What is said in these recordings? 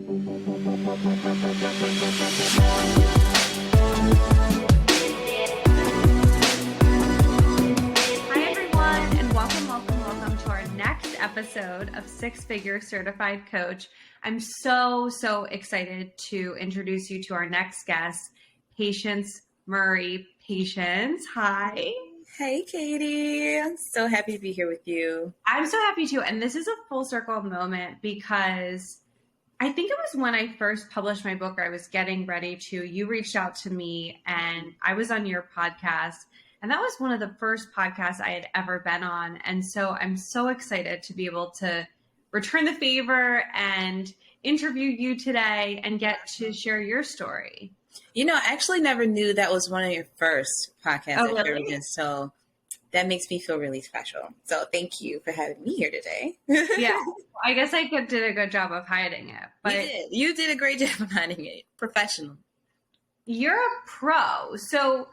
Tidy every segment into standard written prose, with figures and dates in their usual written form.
everyone, and welcome to our next episode of Six Figure Certified Coach. I'm so excited to introduce you to our next guest, Patience Murray. Patience, hi. Hey, Katie. I'm so happy to be here with you. I'm so happy too. And this is a full circle moment because I think it was when I first published my book, or I was getting ready to, you reached out to me and I was on your podcast. And that was one of the first podcasts I had ever been on. And so I'm so excited to be able to return the favor and interview you today and get to share your story. You know, I actually never knew that was one of your first podcasts. Oh, really? So that makes me feel really special. So thank you for having me here today. Yeah, I guess I did a good job of hiding it. But You did a great job of hiding it. Professional. You're a pro. So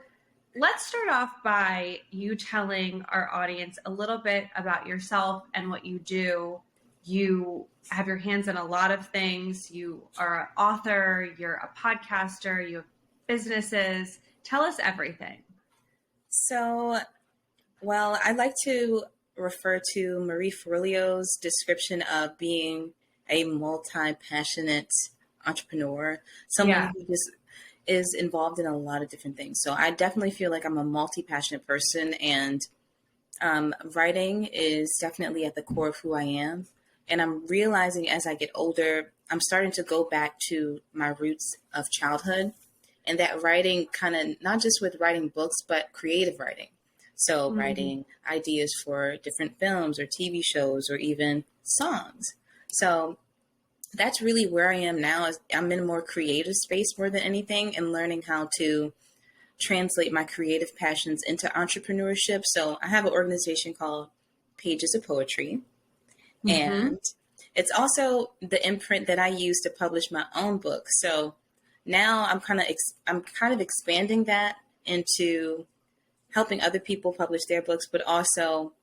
let's start off by you telling our audience a little bit about yourself and what you do. You have your hands in a lot of things. You are an author, you're a podcaster, you have businesses. Tell us everything. So, well, I like to refer to Marie Forleo's description of being a multi-passionate entrepreneur, someone who just is involved in a lot of different things. So I definitely feel like I'm a multi-passionate person, and writing is definitely at the core of who I am. And I'm realizing as I get older, I'm starting to go back to my roots of childhood, and that writing kind of not just with writing books, but creative writing. So writing ideas for different films or TV shows or even songs. So that's really where I am now. Is I'm in a more creative space more than anything, and learning how to translate my creative passions into entrepreneurship. So I have an organization called Pages of Poetry. And it's also the imprint that I use to publish my own book. So now I'm kind of expanding that into helping other people publish their books, but also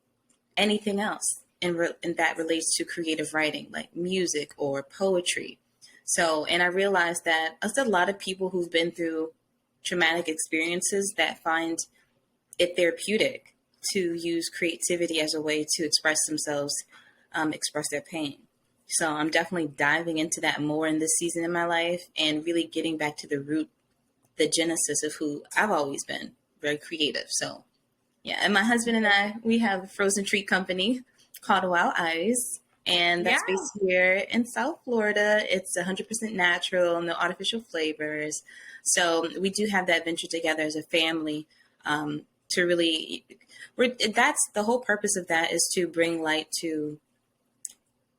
anything else in that relates to creative writing, like music or poetry. So, and I realized that there's a lot of people who've been through traumatic experiences that find it therapeutic to use creativity as a way to express themselves, express their pain. So I'm definitely diving into that more in this season in my life and really getting back to the root, the genesis of who I've always been, very creative. So yeah, and my husband and I, we have a frozen treat company called Wild Eyes, and that's based here in South Florida. It's 100% natural, no artificial flavors. So we do have that venture together as a family, to really, that's the whole purpose of that, is to bring light to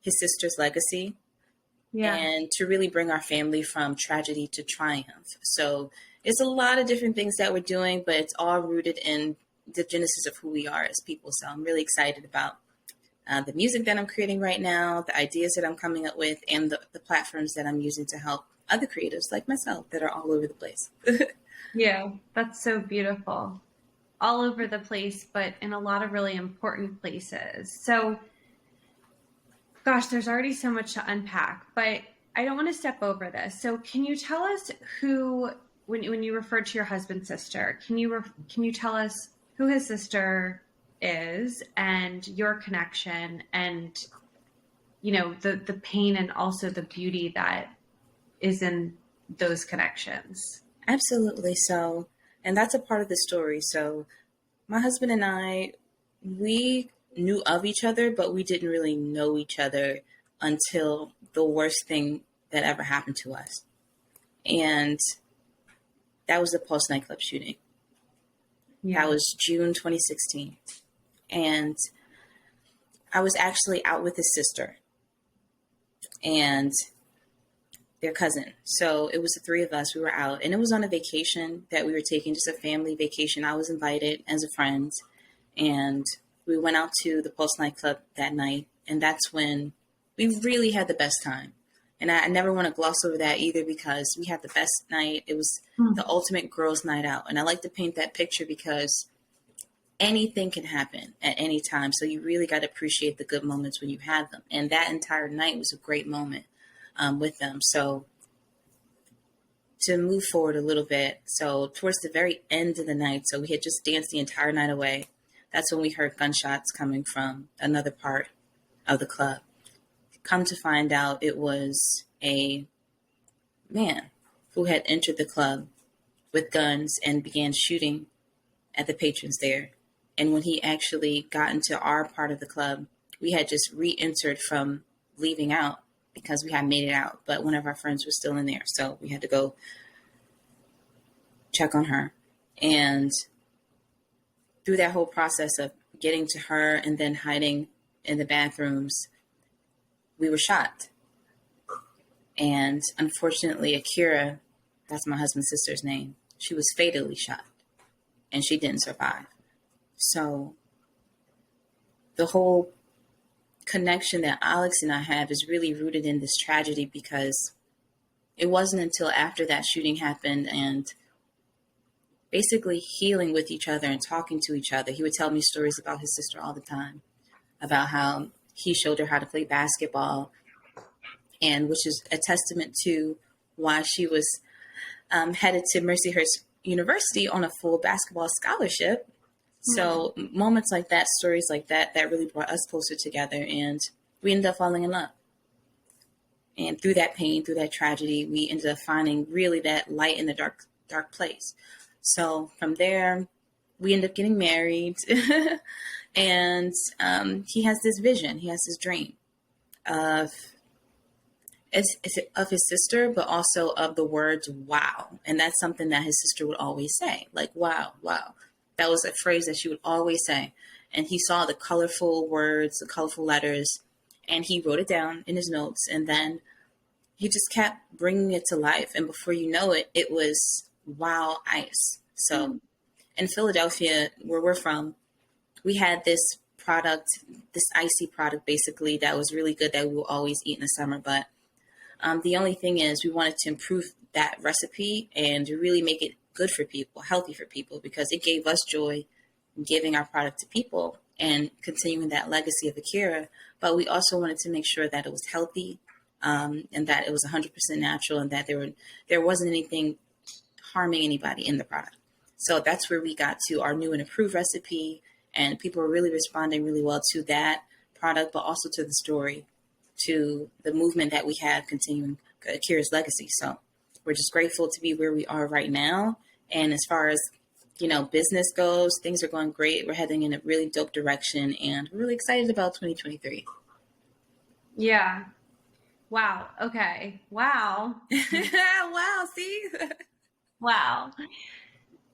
his sister's legacy and to really bring our family from tragedy to triumph. So it's a lot of different things that we're doing, but it's all rooted in the genesis of who we are as people. So I'm really excited about the music that I'm creating right now, the ideas that I'm coming up with, and the platforms that I'm using to help other creatives like myself that are all over the place. Yeah, that's so beautiful. All over the place, but in a lot of really important places. So gosh, there's already so much to unpack, but I don't want to step over this. So can you tell us who, when you referred to your husband's sister, can you tell us who his sister is and your connection and, you know, the pain and also the beauty that is in those connections? Absolutely. So, and that's a part of the story. So my husband and I, we knew of each other, but we didn't really know each other until the worst thing that ever happened to us. And that was the Pulse Nightclub shooting. That was June 2016. And I was actually out with his sister and their cousin. So it was the three of us. We were out, and it was on a vacation that we were taking, just a family vacation. I was invited as a friend, and we went out to the Pulse Nightclub that night. And that's when we really had the best time. And I never want to gloss over that either, because we had the best night. It was the ultimate girls' night out. And I like to paint that picture because anything can happen at any time. So you really got to appreciate the good moments when you have them. And that entire night was a great moment. with them. So to move forward a little bit, so towards the very end of the night, so we had just danced the entire night away. That's when we heard gunshots coming from another part of the club. Come to find out, it was a man who had entered the club with guns and began shooting at the patrons there. And when he actually got into our part of the club, we had just re-entered from leaving out because we had made it out, but one of our friends was still in there. So we had to go check on her. And through that whole process of getting to her and then hiding in the bathrooms, we were shot. And unfortunately, Akira, that's my husband's sister's name, she was fatally shot and she didn't survive. So the whole connection that Alex and I have is really rooted in this tragedy, because it wasn't until after that shooting happened and basically healing with each other and talking to each other. He would tell me stories about his sister all the time, about how he showed her how to play basketball, and which is a testament to why she was headed to Mercyhurst University on a full basketball scholarship. So moments like that, stories like that, that really brought us closer together, and we ended up falling in love. And through that pain, through that tragedy, we ended up finding really that light in the dark place. So from there, we ended up getting married, and he has this vision, he has this dream of his sister, but also of the words "wow," and that's something that his sister would always say, like "wow, wow." That was a phrase that she would always say. And he saw the colorful words, the colorful letters, and he wrote it down in his notes. And then he just kept bringing it to life. And before you know it, it was wow ice. So in Philadelphia, where we're from, we had this product, this icy product, basically, that was really good that we will always eat in the summer. But the only thing is we wanted to improve that recipe and to really make it good for people, healthy for people, because it gave us joy giving our product to people and continuing that legacy of Akira. But we also wanted to make sure that it was healthy, and that it was 100% natural, and that there wasn't anything harming anybody in the product. So that's where we got to our new and improved recipe, and people were really responding really well to that product, but also to the story, to the movement that we have continuing Akira's legacy. So we're just grateful to be where we are right now. And as far as, business goes, things are going great. We're heading in a really dope direction, and we're really excited about 2023. Yeah. Wow. Okay. Wow. Wow. See? Wow.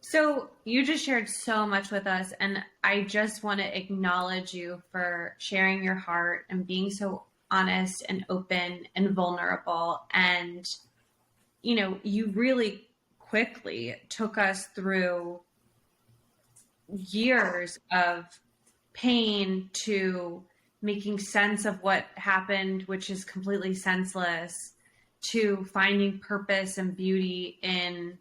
So you just shared so much with us, and I just want to acknowledge you for sharing your heart and being so honest and open and vulnerable. And you really quickly took us through years of pain to making sense of what happened, which is completely senseless, to finding purpose and beauty in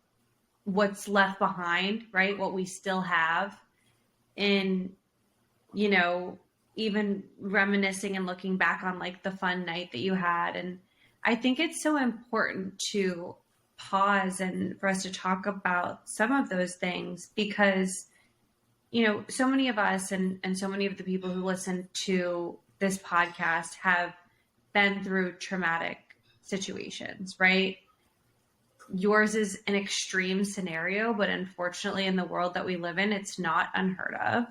what's left behind, right? What we still have, in, even reminiscing and looking back on like the fun night that you had. And I think it's so important to pause and for us to talk about some of those things, because, so many of us and so many of the people who listen to this podcast have been through traumatic situations, right? Yours is an extreme scenario, but unfortunately in the world that we live in, it's not unheard of.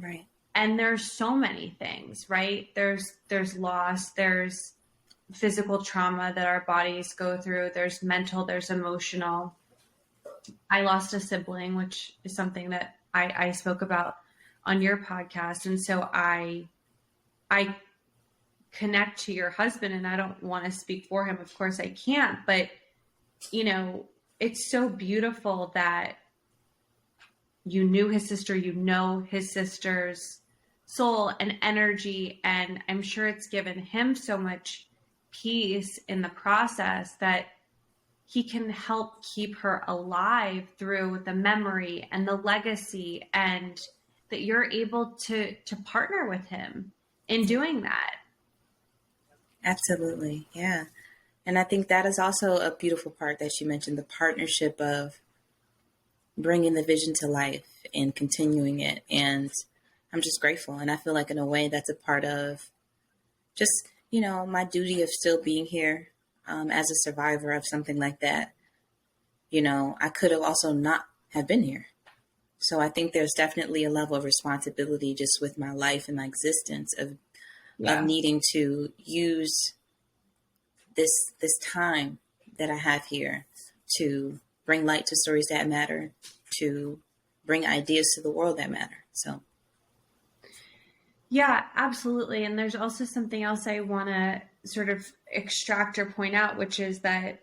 Right. And there's so many things, right? There's loss, there's physical trauma that our bodies go through, there's mental, there's emotional. I lost a sibling, which is something that I spoke about on your podcast. And so I connect to your husband, and I don't want to speak for him. Of course I can't, but it's so beautiful that you knew his sister, his sister's soul and energy. And I'm sure it's given him so much peace in the process that he can help keep her alive through the memory and the legacy, and that you're able to partner with him in doing that. Absolutely. Yeah. And I think that is also a beautiful part that you mentioned, the partnership of bringing the vision to life and continuing it. And I'm just grateful. And I feel like in a way that's a part of just, my duty of still being here as a survivor of something like that. I could have also not have been here. So I think there's definitely a level of responsibility just with my life and my existence of needing to use this time that I have here to bring light to stories that matter, to bring ideas to the world that matter. So. Yeah, absolutely. And there's also something else I want to sort of extract or point out, which is that,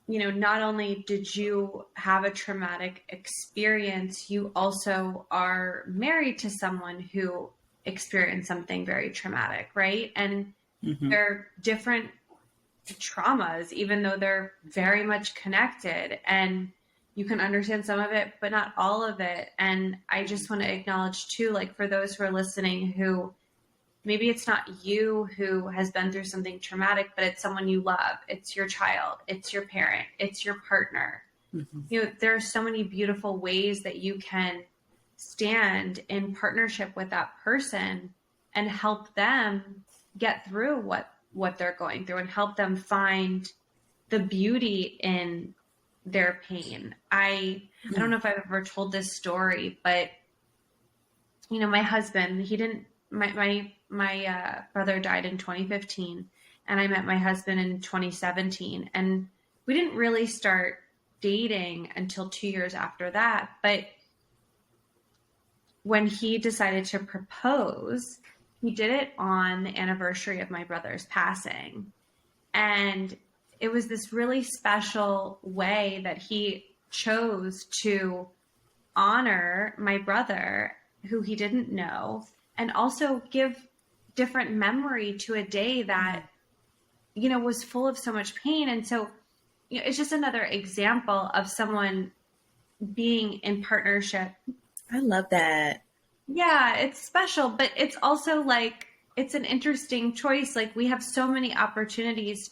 not only did you have a traumatic experience, you also are married to someone who experienced something very traumatic, right? And they're different traumas, even though they're very much connected, and you can understand some of it, but not all of it. And I just want to acknowledge too, like for those who are listening, who maybe it's not you who has been through something traumatic, but it's someone you love. It's your child, it's your parent, it's your partner. There are so many beautiful ways that you can stand in partnership with that person and help them get through what they're going through and help them find the beauty in their pain. I don't know if I've ever told this story, but my husband, my brother died in 2015, and I met my husband in 2017, and we didn't really start dating until 2 years after that. But when he decided to propose, he did it on the anniversary of my brother's passing. And it was this really special way that he chose to honor my brother, who he didn't know, and also give different memory to a day that, was full of so much pain. And so, it's just another example of someone being in partnership. I love that. Yeah, it's special, but it's also like, it's an interesting choice. Like we have so many opportunities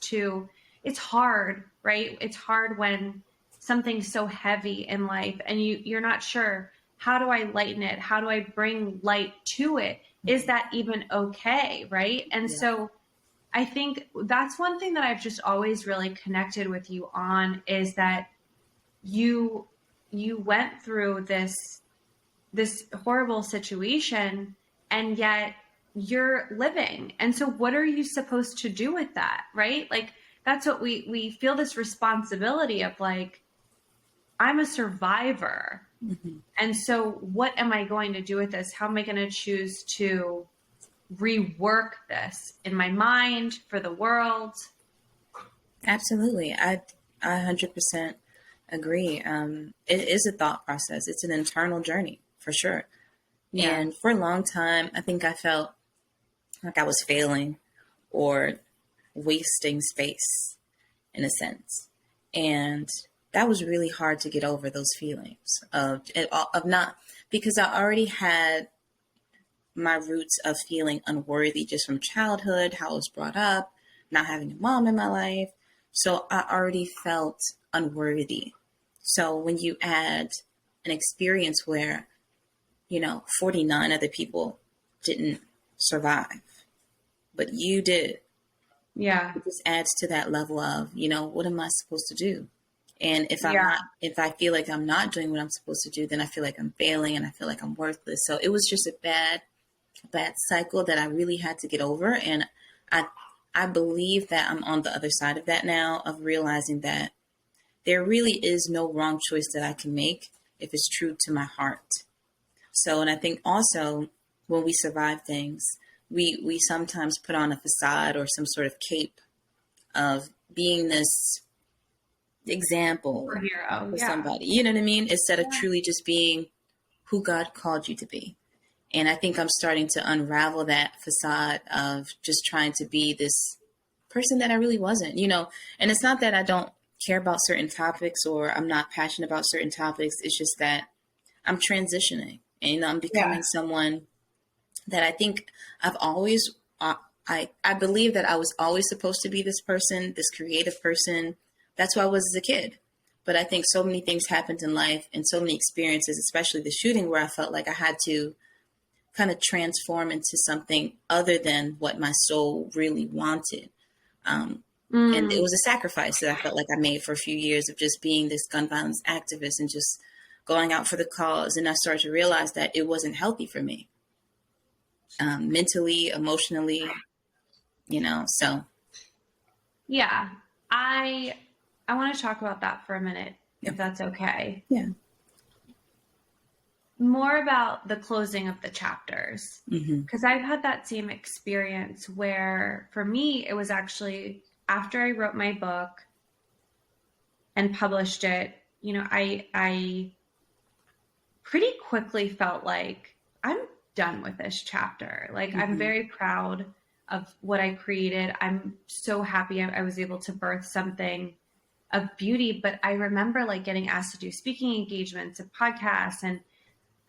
it's hard, right? It's hard when something's so heavy in life and you're not sure, how do I lighten it? How do I bring light to it? Is that even okay? Right. And so I think that's one thing that I've just always really connected with you on, is that you went through this horrible situation, and yet you're living. And so what are you supposed to do with that? Right? Like that's what we feel, this responsibility of like, I'm a survivor. And so what am I going to do with this? How am I going to choose to rework this in my mind for the world? Absolutely. I 100% agree. It is a thought process. It's an internal journey for sure. Yeah. And for a long time, I think I felt like I was failing or wasting space in a sense. And that was really hard to get over, those feelings of not, because I already had my roots of feeling unworthy just from childhood, how I was brought up, not having a mom in my life. So I already felt unworthy. So when you add an experience where, 49 other people didn't survive, but you did. Yeah. It just adds to that level of, what am I supposed to do? And if I feel like I'm not doing what I'm supposed to do, then I feel like I'm failing and I feel like I'm worthless. So it was just a bad cycle that I really had to get over. And I believe that I'm on the other side of that now, of realizing that there really is no wrong choice that I can make if it's true to my heart. So, and I think also when we survive things, we sometimes put on a facade or some sort of cape of being this example for somebody, you know what I mean? Instead of truly just being who God called you to be. And I think I'm starting to unravel that facade of just trying to be this person that I really wasn't, and it's not that I don't care about certain topics or I'm not passionate about certain topics. It's just that I'm transitioning and I'm becoming someone that I think I I believe that I was always supposed to be this person, this creative person. That's who I was as a kid. But I think so many things happened in life and so many experiences, especially the shooting, where I felt like I had to kind of transform into something other than what my soul really wanted. And it was a sacrifice that I felt like I made for a few years of just being this gun violence activist and just going out for the cause. And I started to realize that it wasn't healthy for me, mentally, emotionally, so. Yeah. I want to talk about that for a minute, if that's okay. Yeah. More about the closing of the chapters. Mm-hmm. Because I've had that same experience where for me, it was actually after I wrote my book and published it, I pretty quickly felt like I'm done with this chapter. Like, I'm very proud of what I created. I'm so happy I was able to birth something of beauty. But I remember like getting asked to do speaking engagements and podcasts, and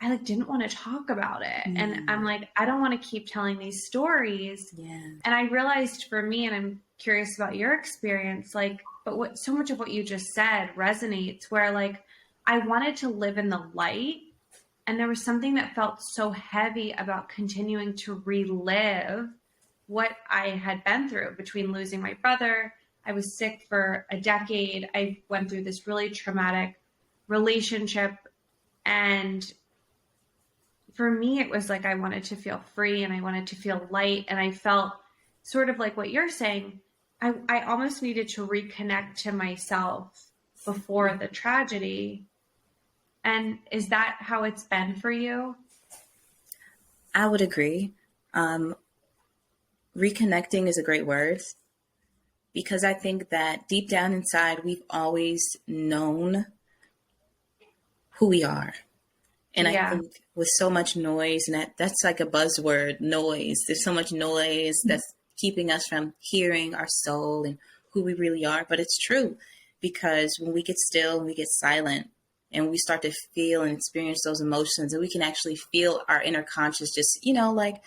I like didn't want to talk about it. And I'm like, I don't want to keep telling these stories. Yeah. And I realized for me, and I'm curious about your experience, like, but so much of what you just said resonates, where like I wanted to live in the light. And there was something that felt so heavy about continuing to relive what I had been through between losing my brother. I was sick for a decade. I went through this really traumatic relationship. And for me, it was like I wanted to feel free and I wanted to feel light. And I felt sort of like what you're saying. I almost needed to reconnect to myself before the tragedy. And is that how it's been for you? I would agree. Reconnecting is a great word, because I think that deep down inside, we've always known who we are. And I think with so much noise, and that's like a buzzword, noise. There's so much noise that's keeping us from hearing our soul and who we really are. But it's true, because when we get still and we get silent, and we start to feel and experience those emotions, and we can actually feel our inner conscious just, like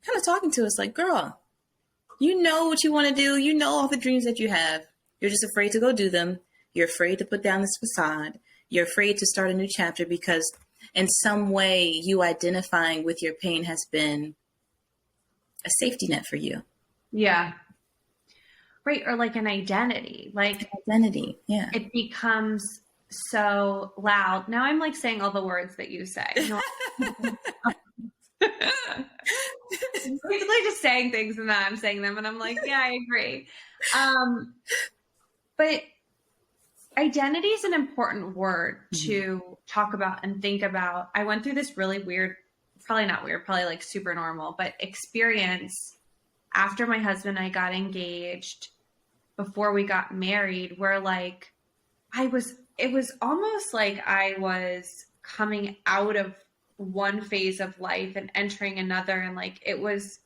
kind of talking to us like, girl, you know what you want to do. You know all the dreams that you have. You're just afraid to go do them. You're afraid to put down this facade. You're afraid to start a new chapter because in some way you identifying with your pain has been a safety net for you. Yeah. Right. Or like an identity. Like identity. Yeah. It becomes so loud. Now I'm like saying all the words that you say. Basically just saying things and then I'm saying them and I'm like, yeah, I agree. But identity is an important word to talk about and think about. I went through this really weird, probably not weird, probably like super normal, but experience after my husband and I got engaged, before we got married, where like it was almost like I was coming out of one phase of life and entering another. And like, it was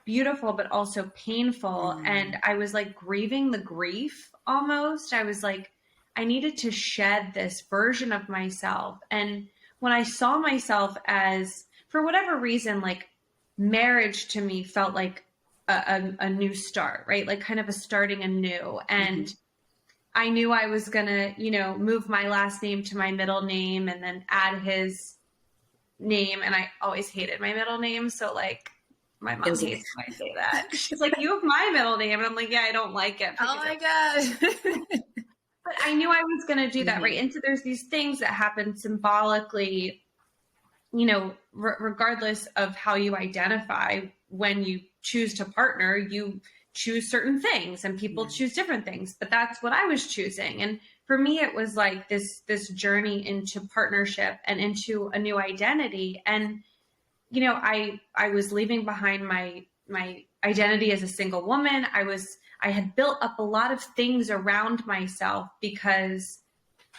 beautiful, but also painful. And I was like grieving the grief almost. I was like, I needed to shed this version of myself. And when I saw myself as, for whatever reason, like marriage to me felt like a new start, right? Like kind of a starting anew. And I knew I was going to, move my last name to my middle name and then add his name. And I always hated my middle name. So like my mom hates when I say that. She's like, you have my middle name. And I'm like, yeah, I don't like it. Oh my God. But I knew I was going to do that, right? And so there's these things that happen symbolically, regardless of how you identify. When you choose to partner, you choose certain things and people choose different things, but that's what I was choosing. And for me, it was like this journey into partnership and into a new identity. And, I was leaving behind my identity as a single woman. I had built up a lot of things around myself because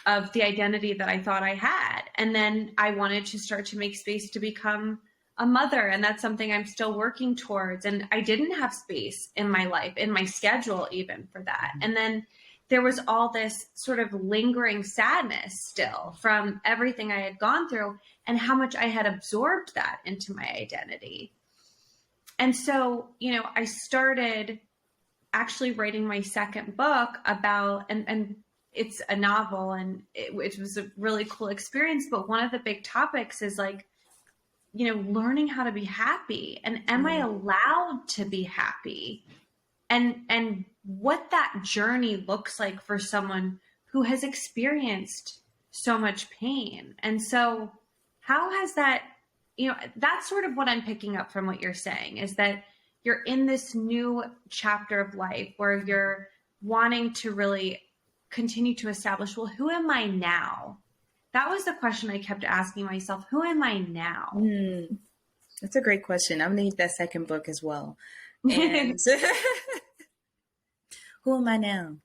of the identity that I thought I had. And then I wanted to start to make space to become a mother. And that's something I'm still working towards. And I didn't have space in my life, in my schedule, even for that. And then there was all this sort of lingering sadness still from everything I had gone through and how much I had absorbed that into my identity. And so, I started actually writing my second book about, and it's a novel, and it was a really cool experience. But one of the big topics is like, learning how to be happy, and am I allowed to be happy? And what that journey looks like for someone who has experienced so much pain. And so how has that, that's sort of what I'm picking up from what you're saying, is that you're in this new chapter of life where you're wanting to really continue to establish, well, who am I now? That was the question I kept asking myself. Who am I now? That's a great question. I'm gonna need that second book as well. And who am I now?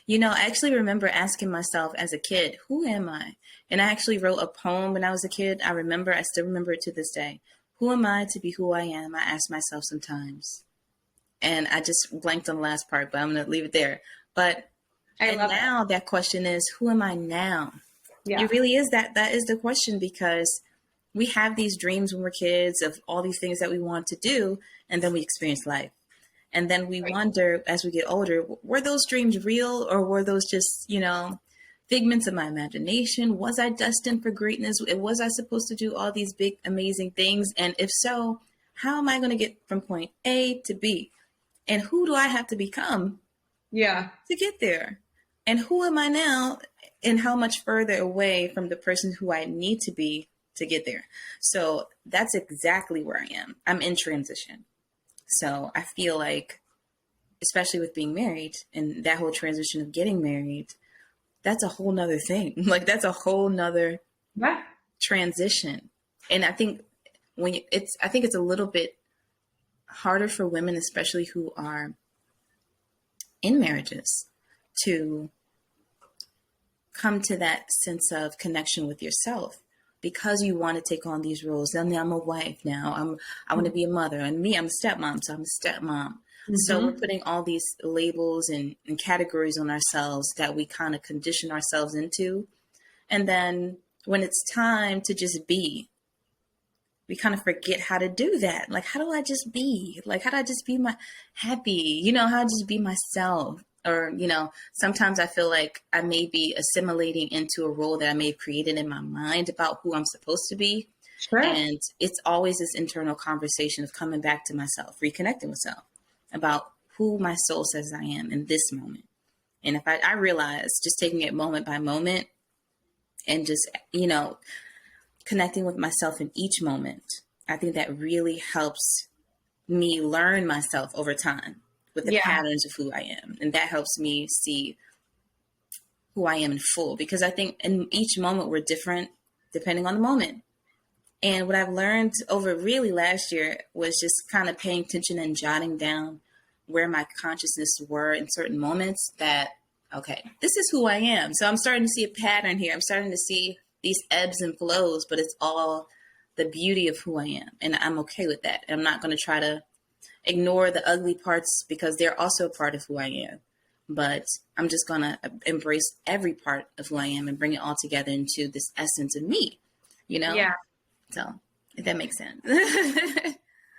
I actually remember asking myself as a kid, who am I? And I actually wrote a poem when I was a kid. I still remember it to this day. Who am I to be who I am? I ask myself sometimes. And I just blanked on the last part, but I'm going to leave it there. But now that question is, who am I now? Yeah. It really is that is the question, because we have these dreams when we're kids of all these things that we want to do, and then we experience life. And then we wonder as we get older, were those dreams real, or were those just, figments of my imagination? Was I destined for greatness? Was I supposed to do all these big, amazing things? And if so, how am I going to get from point A to B? And who do I have to become to get there? And who am I now? And how much further away from the person who I need to be to get there? So that's exactly where I am. I'm in transition. So I feel like, especially with being married and that whole transition of getting married, that's a whole nother thing. Like, that's a whole nother transition. And I think I think it's a little bit harder for women, especially who are in marriages, to come to that sense of connection with yourself, because you want to take on these roles. Now I'm a wife. Now I want to be a mother, and me, I'm a stepmom. So I'm a stepmom. Mm-hmm. So we're putting all these labels and categories on ourselves that we kind of condition ourselves into. And then when it's time to just be, we kind of forget how to do that. Like, how do I just be? Like, how do I just be happy? How do I just be myself? Or, sometimes I feel like I may be assimilating into a role that I may have created in my mind about who I'm supposed to be. Sure. And it's always this internal conversation of coming back to myself, reconnecting with self about who my soul says I am in this moment. And if I realize just taking it moment by moment and just, connecting with myself in each moment, I think that really helps me learn myself over time with the patterns of who I am. And that helps me see who I am in full, because I think in each moment we're different depending on the moment. And what I've learned over really last year was just kind of paying attention and jotting down where my consciousness were in certain moments, that, okay, this is who I am. So I'm starting to see a pattern here. I'm starting to see these ebbs and flows, but it's all the beauty of who I am. And I'm okay with that. I'm not going to try to ignore the ugly parts, because they're also a part of who I am. But I'm just going to embrace every part of who I am and bring it all together into this essence of me, Yeah. So if that makes sense.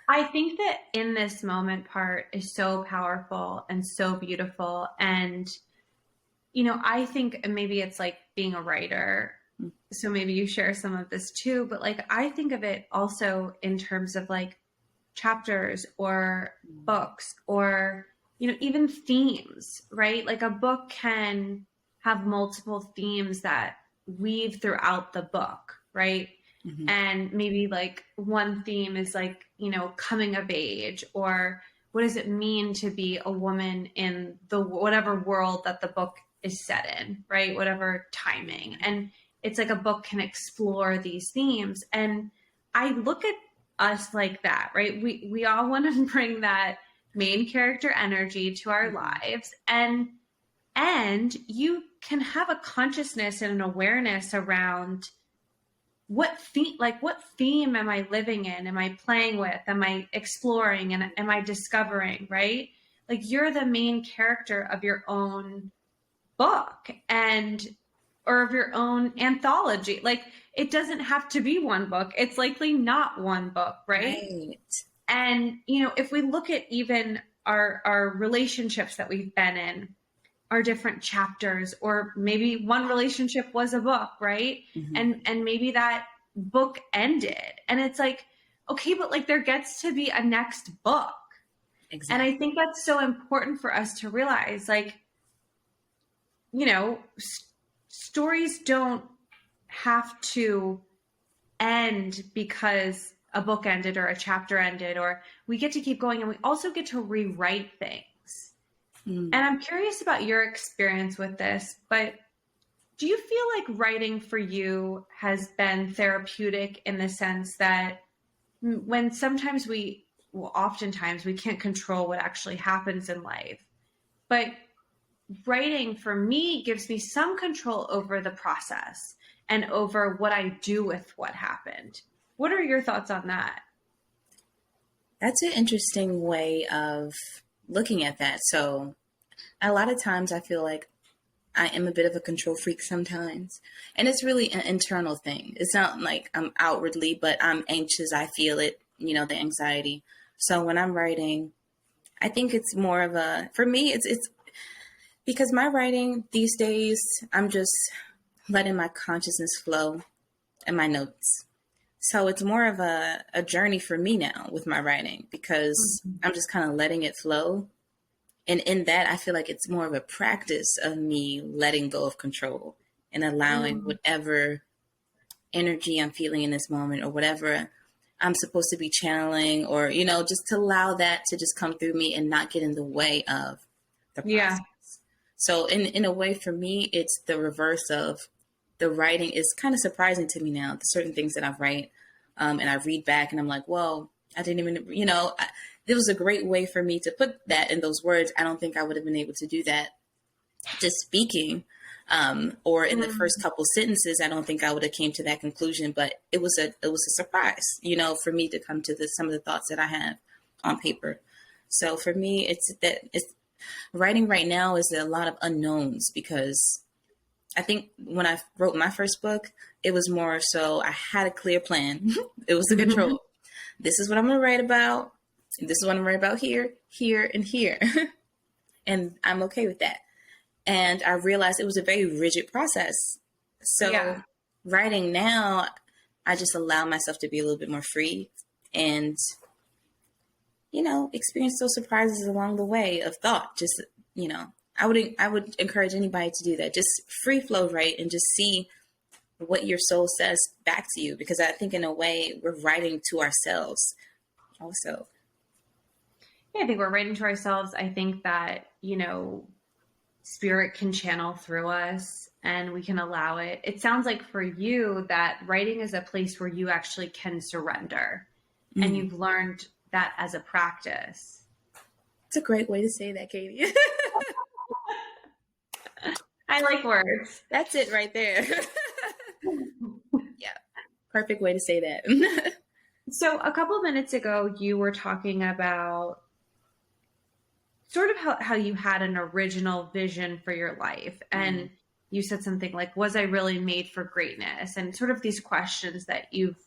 I think that in this moment part is so powerful and so beautiful. And, I think maybe it's like being a writer. So maybe you share some of this too, but like, I think of it also in terms of like chapters or books, or, even themes, right? Like a book can have multiple themes that weave throughout the book, right? Mm-hmm. And maybe like one theme is like, coming of age, or what does it mean to be a woman in the whatever world that the book is set in, right? Whatever timing. And it's like a book can explore these themes. And I look at us like that, right? We all want to bring that main character energy to our lives. And you can have a consciousness and an awareness around what theme am I living in? Am I playing with? Am I exploring? And am I discovering, right? Like, you're the main character of your own book or of your own anthology. Like, it doesn't have to be one book. It's likely not one book, right? And, if we look at even our relationships that we've been in, our different chapters, or maybe one relationship was a book, right? And maybe that book ended, and it's like, okay, but like there gets to be a next book. Exactly. And I think that's so important for us to realize, like, stories don't have to end because a book ended or a chapter ended, or we get to keep going, and we also get to rewrite things. And I'm curious about your experience with this, but do you feel like writing for you has been therapeutic in the sense that when oftentimes we can't control what actually happens in life, but writing for me gives me some control over the process and over what I do with what happened. What are your thoughts on that? That's an interesting way of looking at that. So a lot of times I feel like I am a bit of a control freak sometimes. And it's really an internal thing. It's not like I'm outwardly, but I'm anxious. I feel it, the anxiety. So when I'm writing, I think it's more of for me, it's because my writing these days, I'm just letting my consciousness flow and my notes. So it's more of a journey for me now with my writing, because I'm just kind of letting it flow. And in that, I feel like it's more of a practice of me letting go of control and allowing whatever energy I'm feeling in this moment, or whatever I'm supposed to be channeling, or, just to allow that to just come through me and not get in the way of the process. Yeah. So in a way, for me, it's the reverse of the writing is kind of surprising to me now. The certain things that I write and I read back and I'm like, whoa, I didn't even, it was a great way for me to put that in those words. I don't think I would have been able to do that just speaking or in the first couple sentences. I don't think I would have came to that conclusion, but it was a surprise, for me to come to some of the thoughts that I have on paper. So for me, it's writing right now is a lot of unknowns, because I think when I wrote my first book, it was more so I had a clear plan. It was the control. This is what I'm going to write about. This is what I'm going to write about here, here, and here. And I'm okay with that. And I realized it was a very rigid process. So writing now, I just allow myself to be a little bit more free and, experience those surprises along the way of thought. Just, I would encourage anybody to do that. Just free flow, right? And just see what your soul says back to you. Because I think in a way we're writing to ourselves also. Yeah, I think we're writing to ourselves. I think that, spirit can channel through us and we can allow it. It sounds like for you that writing is a place where you actually can surrender, and you've learned that as a practice. It's a great way to say that, Katie. I like words. That's it right there. Yeah. Perfect way to say that. So a couple minutes ago, you were talking about sort of how you had an original vision for your life. And you said something like, was I really made for greatness? And sort of these questions that you've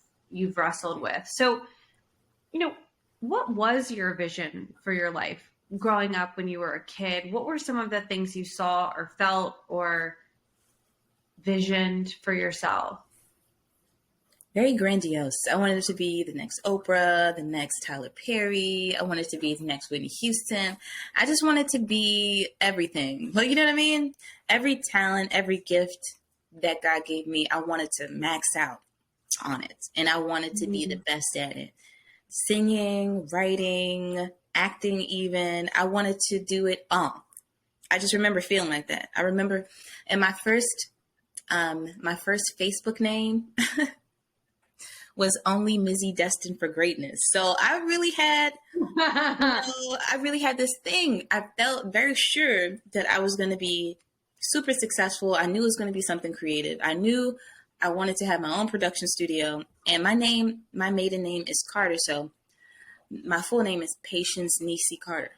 wrestled with. So, what was your vision for your life growing up when you were a kid? What were some of the things you saw or felt or visioned for yourself? Very grandiose. I wanted it to be the next Oprah, the next Tyler Perry. I wanted to be the next Whitney Houston. I just wanted to be everything. Like, you know what I mean? Every talent, every gift that God gave me, I wanted to max out on it. And I wanted to be the best at it. Singing, writing, acting even. I wanted to do it all. I just remember feeling like that. I remember in my first Facebook name was Only Mizzy Destined for Greatness. So I really had this thing. I felt very sure that I was going to be super successful. I knew it was going to be something creative. I knew I wanted to have my own production studio. And my maiden name is Carter. So my full name is Patience Nisi Carter,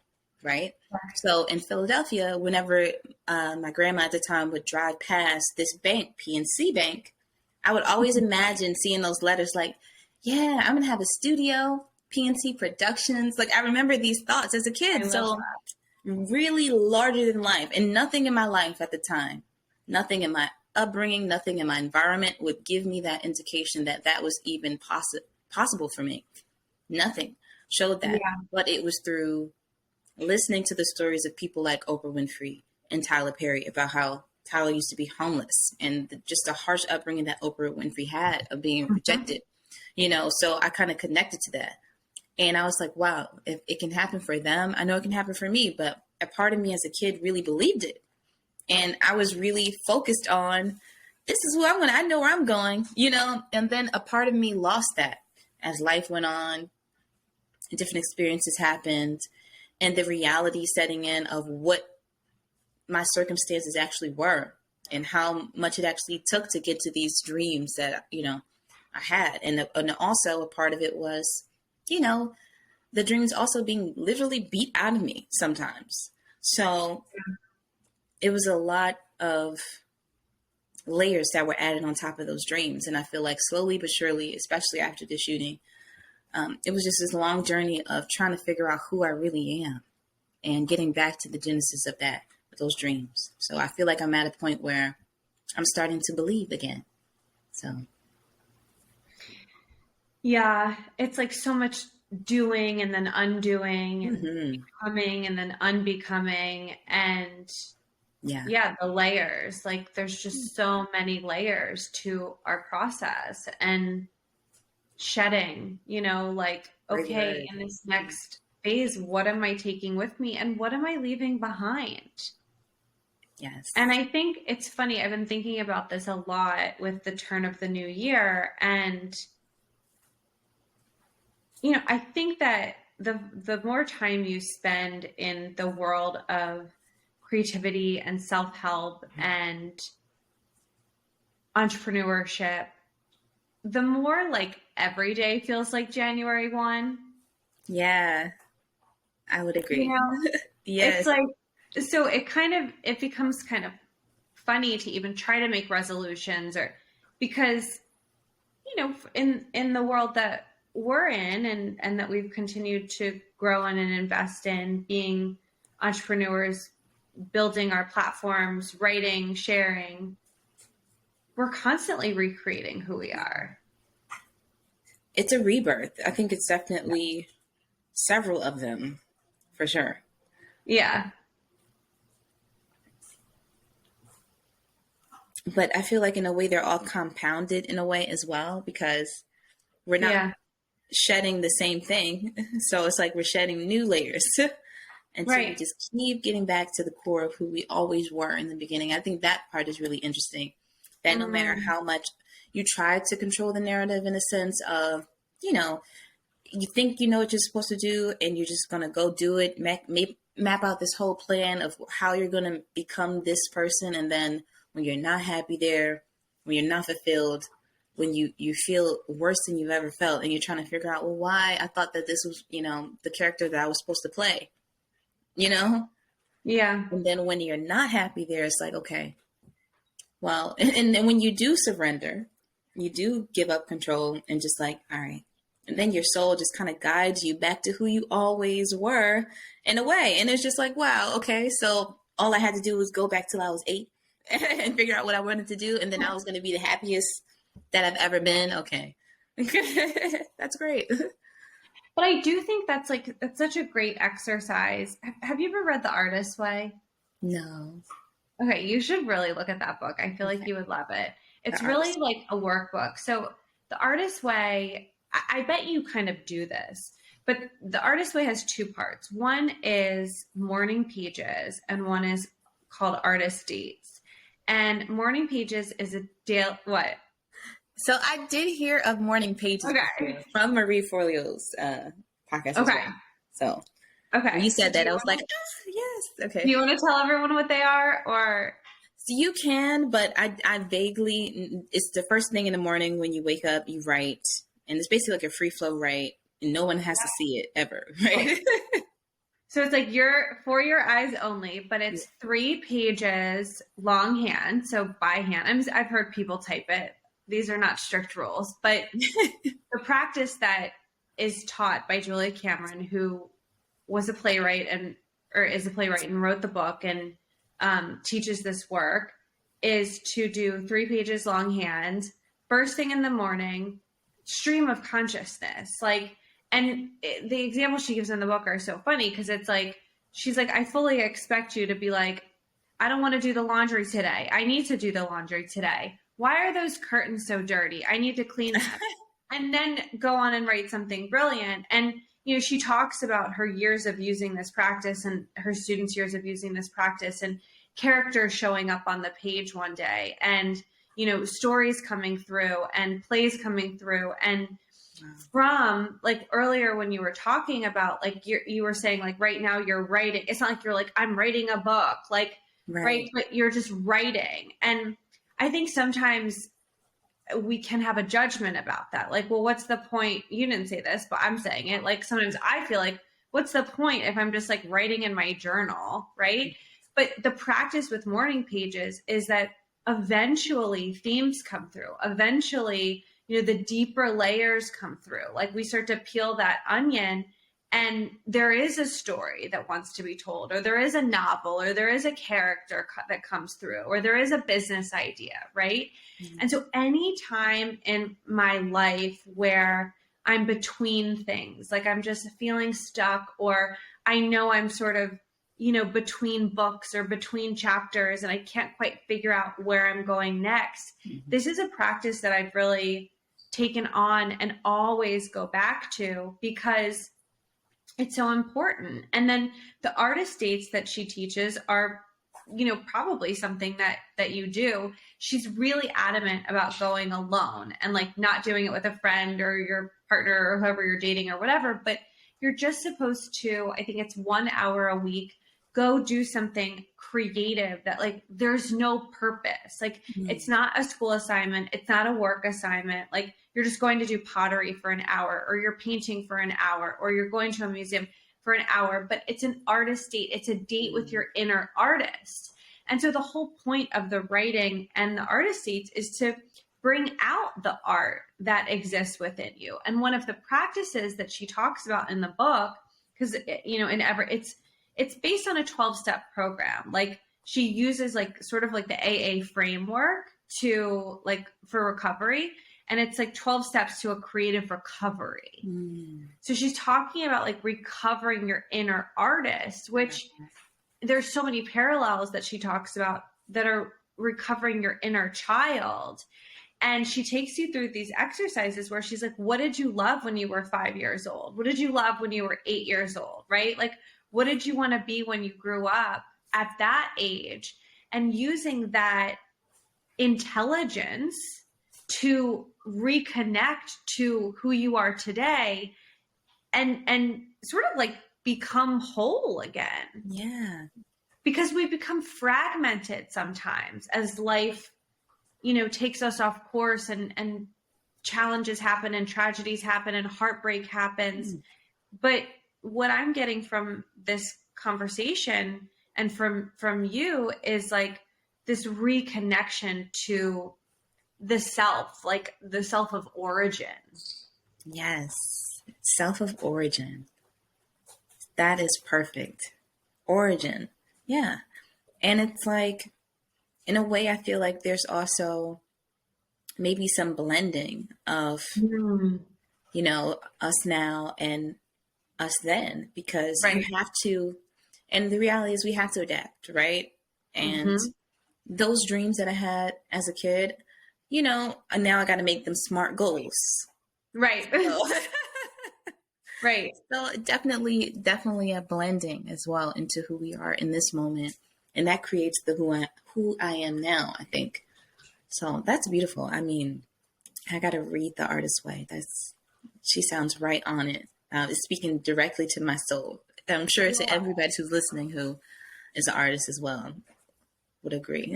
right? So in Philadelphia, whenever my grandma at the time would drive past this bank, PNC Bank, I would always imagine seeing those letters like, yeah, I'm going to have a studio. PNC Productions. Like, I remember these thoughts as a kid. I love So really larger than life, and nothing in my life at the time, nothing in my upbringing, nothing in my environment would give me that indication that that was even possible for me. Nothing showed that. Yeah. But it was through listening to the stories of people like Oprah Winfrey and Tyler Perry about how Tyler used to be homeless, and just the harsh upbringing that Oprah Winfrey had of being rejected, you know. So I kind of connected to that. And I was like, wow, if it can happen for them, I know it can happen for me. But a part of me as a kid really believed it. And I was really focused on, this is who I'm going, I know where I'm going, you know. And then a part of me lost that as life went on, different experiences happened, and the reality setting in of what my circumstances actually were and how much it actually took to get to these dreams that, you know, I had. And also a part of it was, you know, the dreams also being literally beat out of me sometimes. So it was a lot of layers that were added on top of those dreams. And I feel like slowly but surely, especially after the shooting, it was just this long journey of trying to figure out who I really am and getting back to the genesis of that, those dreams. So I feel like I'm at a point where I'm starting to believe again. So. Yeah, it's like so much doing and then undoing and Mm-hmm. becoming and then unbecoming. And Yeah. the layers, like there's just so many layers to our process and shedding, you know, like, okay, in this next phase, what am I taking with me and what am I leaving behind? Yes. And I think it's funny, I've been thinking about this a lot with the turn of the new year. And you know, I think that the more time you spend in the world of creativity and self-help and entrepreneurship, the more like every day feels like January 1. Yeah, I would agree. You know, Yes. it's like, so it becomes kind of funny to even try to make resolutions, or because, you know, in the world that we're in and that we've continued to grow in and invest in, being entrepreneurs, building our platforms, writing, sharing, we're constantly recreating who we are. It's a rebirth. I think it's definitely several of them, for sure. Yeah. But I feel like in a way they're all compounded in a way as well, because we're not shedding the same thing. So it's like we're shedding new layers until we just keep getting back to the core of who we always were in the beginning. I think that part is really interesting, that no matter how much you try to control the narrative in a sense of, you know, you think you know what you're supposed to do and you're just going to go do it, map out this whole plan of how you're going to become this person. And then when you're not happy there, when you're not fulfilled, when you feel worse than you've ever felt, and you're trying to figure out, well, why? I thought that this was, you know, the character that I was supposed to play, you know? Yeah. And then when you're not happy there, it's like, okay, well, and then when you do surrender, you do give up control and just like, all right. And then your soul just kind of guides you back to who you always were in a way. And it's just like, wow, okay, so all I had to do was go back till I was 8 and figure out what I wanted to do. And then I was going to be the happiest that I've ever been. Okay. That's great. But I do think that's such a great exercise. Have you ever read The Artist's Way? No. Okay, you should really look at that book. I feel like you would love it. It's really like a workbook. So The Artist's Way, I bet you kind of do this, but The Artist's Way has 2 parts. One is morning pages and one is called Artist Dates. And morning pages is a daily, what? So I did hear of morning pages before, from Marie Forleo's podcast. Okay. Well. So when you said that, I was like, oh, yes. Okay. Do you want to tell everyone what they are, or? So you can, but I vaguely, it's the first thing in the morning when you wake up, you write, and it's basically like a free flow write, and no one has to see it ever, right? So it's like for your eyes only, but it's 3 pages longhand, so by hand. I've heard people type it. These are not strict rules, but the practice that is taught by Julia Cameron, who was a playwright or is a playwright and wrote the book and teaches this work, is to do 3 pages longhand, first thing in the morning, stream of consciousness. Like, and the examples she gives in the book are so funny because it's like, she's like, I fully expect you to be like, I don't want to do the laundry today. I need to do the laundry today. Why are those curtains so dirty? I need to clean them. And then go on and write something brilliant. And, you know, she talks about her years of using this practice and her students' years of using this practice and characters showing up on the page one day and, you know, stories coming through and plays coming through. And from like earlier when you were talking about like you were saying like right now you're writing, it's not like you're like, I'm writing a book, like, right. But you're just writing. And I think sometimes we can have a judgment about that. Like, well, what's the point? You didn't say this, but I'm saying it. Like sometimes I feel like, what's the point if I'm just like writing in my journal, right? But the practice with morning pages is that eventually themes come through. Eventually, you know, the deeper layers come through. Like we start to peel that onion and there is a story that wants to be told, or there is a novel, or there is a character that comes through, or there is a business idea, right? Mm-hmm. And so any time in my life where I'm between things, like I'm just feeling stuck, or I know I'm sort of, you know, between books or between chapters and I can't quite figure out where I'm going next. Mm-hmm. This is a practice that I've really taken on and always go back to because it's so important. And then the artist dates that she teaches are, you know, probably something that you do. She's really adamant about going alone and like not doing it with a friend or your partner or whoever you're dating or whatever, but you're just supposed to, I think it's 1 hour a week, go do something creative that like, there's no purpose. Like it's not a school assignment. It's not a work assignment. Like you're just going to do pottery for an hour, or you're painting for an hour, or you're going to a museum for an hour, but it's an artist date. It's a date with your inner artist. And so the whole point of the writing and the artist dates is to bring out the art that exists within you. And one of the practices that she talks about in the book, because, you know, it's based on a 12-step program. Like she uses like sort of like the AA framework to like for recovery. And it's like 12 steps to a creative recovery. So she's talking about like recovering your inner artist, which there's so many parallels that she talks about that are recovering your inner child. And she takes you through these exercises where she's like, what did you love when you were 5 years old? What did you love when you were 8 years old, right? Like, what did you want to be when you grew up at that age? And using that intelligence to reconnect to who you are today and sort of like become whole again. Yeah. Because we become fragmented sometimes as life, you know, takes us off course and challenges happen and tragedies happen and heartbreak happens. But what I'm getting from this conversation and from you is like this reconnection to the self, like the self of origin. Yes. Self of origin. That is perfect. Origin. Yeah. And it's like, in a way, I feel like there's also maybe some blending of, you know, us now and us then, because you have to, and the reality is we have to adapt, right? And those dreams that I had as a kid, you know, and now I got to make them SMART goals. Right. So, right. So definitely a blending as well into who we are in this moment. And that creates the who I am now, I think. So that's beautiful. I mean, I got to read The Artist's Way. She sounds right on it. It's speaking directly to my soul. I'm sure to everybody who's listening who is an artist as well would agree.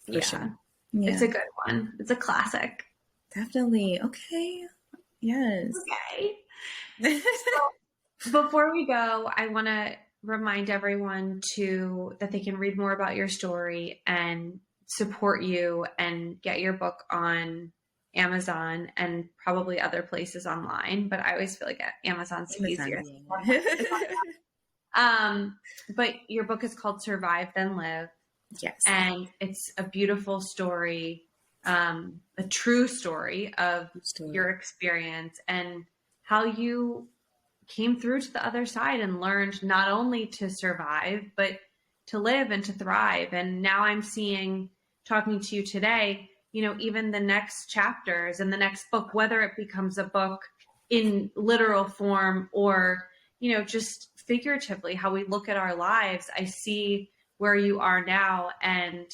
For sure. Yeah. It's a good one. It's a classic. Definitely. Okay. Yes. Okay. So before we go, I want to remind everyone that they can read more about your story and support you and get your book on Amazon and probably other places online, but I always feel like Amazon's easier. Yeah. But your book is called Survive Then Live. Yes. And it's a beautiful story, a true story of your experience and how you came through to the other side and learned not only to survive, but to live and to thrive. And now I'm seeing, talking to you today, even the next chapters and the next book, whether it becomes a book in literal form or, just figuratively, how we look at our lives. I see where you are now, and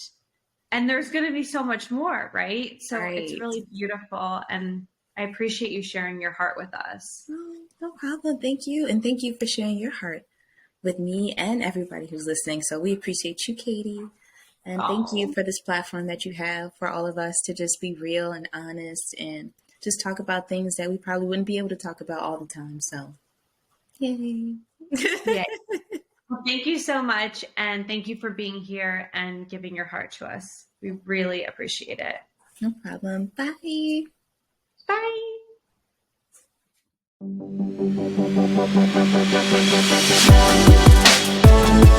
there's going to be so much more, right? So It's really beautiful, and I appreciate you sharing your heart with us. Oh, no problem. Thank you. And thank you for sharing your heart with me and everybody who's listening. So we appreciate you, Katie. And thank you for this platform that you have for all of us to just be real and honest and just talk about things that we probably wouldn't be able to talk about all the time. So, yay. Yay. Well, thank you so much. And thank you for being here and giving your heart to us. We really appreciate it. No problem. Bye. Bye.